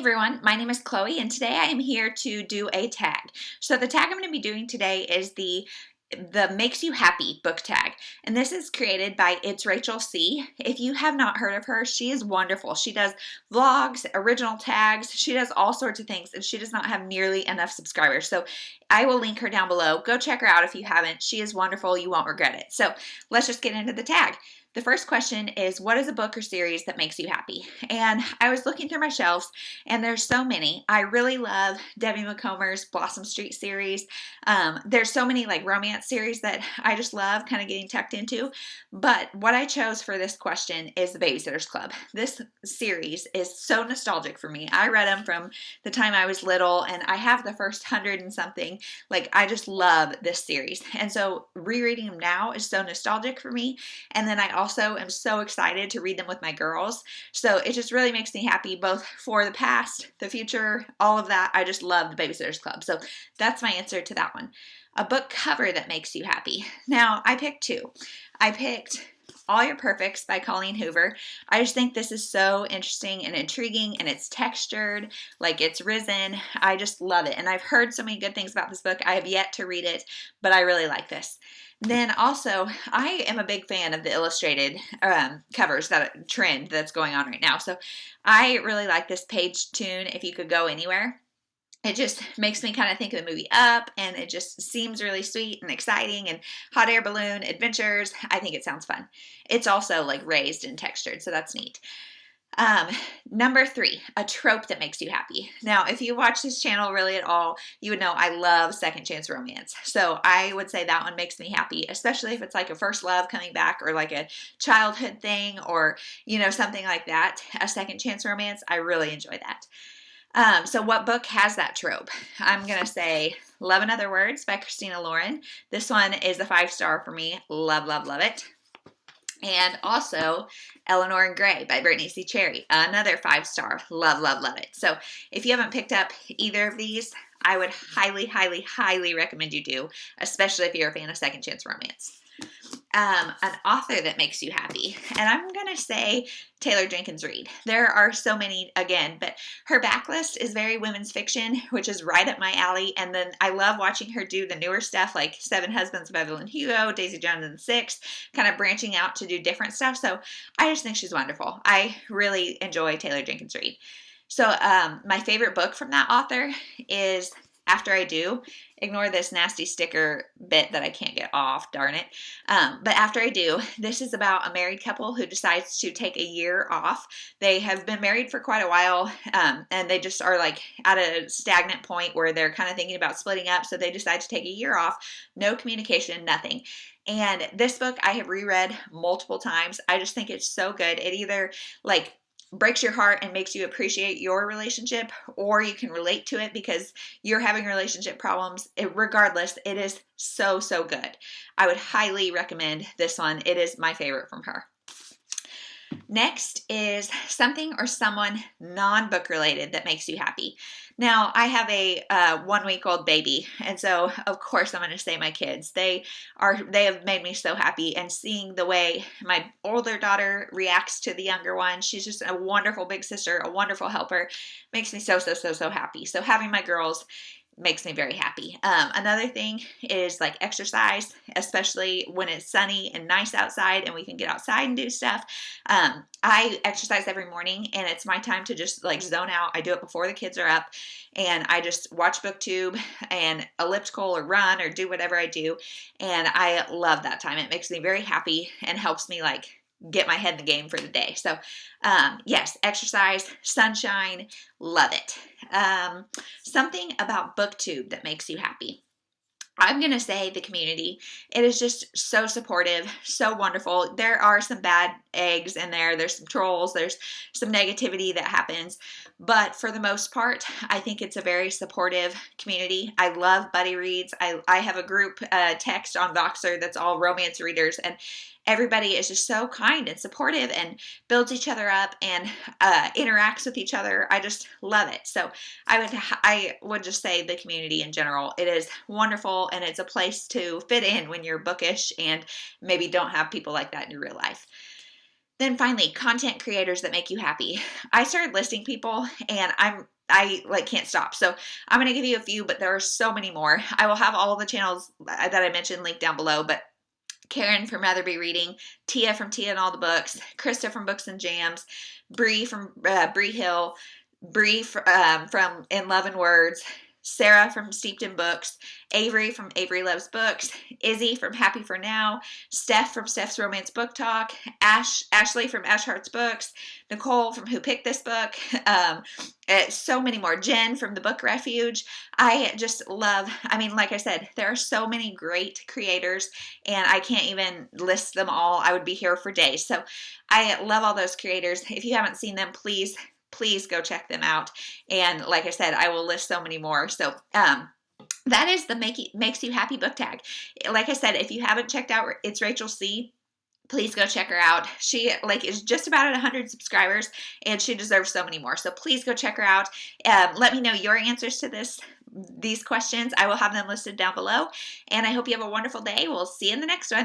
Everyone, my name is Chloe and today I am here to do a tag. So the tag I'm going to be doing today is the Makes You Happy book tag. And this is created by It's Rachel C. If you have not heard of her, she is wonderful. She does vlogs, original tags, she does all sorts of things, and she does not have nearly enough subscribers. So I will link her down below. Go check her out if you haven't. She is wonderful. You won't regret it. So let's just get into the tag. The first question is, what is a book or series that makes you happy? And I was looking through my shelves, and there's so many. I really love Debbie Macomber's Blossom Street series. There's so many like romance series that I just love kind of getting tucked into. But what I chose for this question is The Babysitter's Club. This series is so nostalgic for me. I read them from the time I was little, and I have the first 100 and something. Like, I just love this series. And so rereading them now is so nostalgic for me. And then I also am so excited to read them with my girls. So it just really makes me happy, both for the past, the future, all of that. I just love The Babysitter's Club. So that's my answer to that one. A book cover that makes you happy. Now, I picked two. I picked All Your Perfects by Colleen Hoover. I just think this is so interesting and intriguing, and it's textured, like it's risen. I just love it. And I've heard so many good things about this book. I have yet to read it, but I really like this. Then also, I am a big fan of the illustrated covers, that trend that's going on right now. So I really like this Page Tune, If You Could Go Anywhere. It just makes me kind of think of the movie Up, and it just seems really sweet and exciting, and hot air balloon adventures. I think it sounds fun. It's also like raised and textured, so that's neat. Number 3, a trope that makes you happy. Now, if you watch this channel really at all, you would know I love second chance romance. So I would say that one makes me happy, especially if it's like a first love coming back, or like a childhood thing, or, you know, something like that. A second chance romance, I really enjoy that. So what book has that trope? I'm going to say Love in Other Words by Christina Lauren. This one is a 5-star for me. Love, love, love it. And also Eleanor and Gray by Brittany C. Cherry. Another 5-star. Love, love, love it. So if you haven't picked up either of these, I would highly, highly, highly recommend you do, especially if you're a fan of second chance romance. An author that makes you happy. And I'm going to say Taylor Jenkins Reid. There are so many, again, but her backlist is very women's fiction, which is right up my alley. And then I love watching her do the newer stuff like Seven Husbands of Evelyn Hugo, Daisy Jones and the Six, kind of branching out to do different stuff. So I just think she's wonderful. I really enjoy Taylor Jenkins Reid. So my favorite book from that author is After I Do. Ignore this nasty sticker bit that I can't get off, darn it. But After I Do, this is about a married couple who decides to take a year off. They have been married for quite a while, and they just are like at a stagnant point where they're kind of thinking about splitting up. So they decide to take a year off, no communication, nothing. And this book I have reread multiple times. I just think it's so good. It either like breaks your heart and makes you appreciate your relationship, or you can relate to it because you're having relationship problems. Regardless, it is so, so good. I would highly recommend this one. It is my favorite from her. Next is something or someone non-book related that makes you happy. Now, I have a 1-week-old baby, and so of course I'm going to say my kids. They have made me so happy, and seeing the way my older daughter reacts to the younger one, she's just a wonderful big sister, a wonderful helper, makes me so, so, so, so happy. So having my girls makes me very happy. Another thing is like exercise, especially when it's sunny and nice outside and we can get outside and do stuff. I exercise every morning, and it's my time to just like zone out. I do it before the kids are up, and I just watch BookTube and elliptical or run or do whatever I do. And I love that time. It makes me very happy and helps me like get my head in the game for the day. So yes, exercise, sunshine, love it. Something about BookTube that makes you happy. I'm going to say the community. It is just so supportive, so wonderful. There are some bad eggs in there. There's some trolls. There's some negativity that happens. But for the most part, I think it's a very supportive community. I love buddy reads. I have a group text on Voxer that's all romance readers, and everybody is just so kind and supportive and builds each other up and interacts with each other. I just love it. So I would just say the community in general. It is wonderful, and it's a place to fit in when you're bookish and maybe don't have people like that in your real life. Then finally, content creators that make you happy. I started listing people, and I'm I like can't stop. So I'm going to give you a few, but there are so many more. I will have all the channels that I mentioned linked down below, but Karen from Rather Be Reading, Tia from Tia and All the Books, Krista from Books and Jams, Bree from Bree Hill, Bree from In Love and Words, Sarah from Steeped in Books, Averie from Averie Loves Books, Izzy from Happy for Now, Steph from Steph's Romance Book Talk, Ashley from Ash Hearts Books, Nicole from Who Picked This Book, so many more, Jen from the Book Refuge. I just love, I mean, like I said, there are so many great creators, and I can't even list them all. I would be here for days. So I love all those creators. If you haven't seen them, please go check them out. And like I said, I will list so many more. So that is the Makes You Happy book tag. Like I said, if you haven't checked out It's Rachel C, please go check her out. She is just about at 100 subscribers, and she deserves so many more. So please go check her out. Let me know your answers to these questions. I will have them listed down below. And I hope you have a wonderful day. We'll see you in the next one.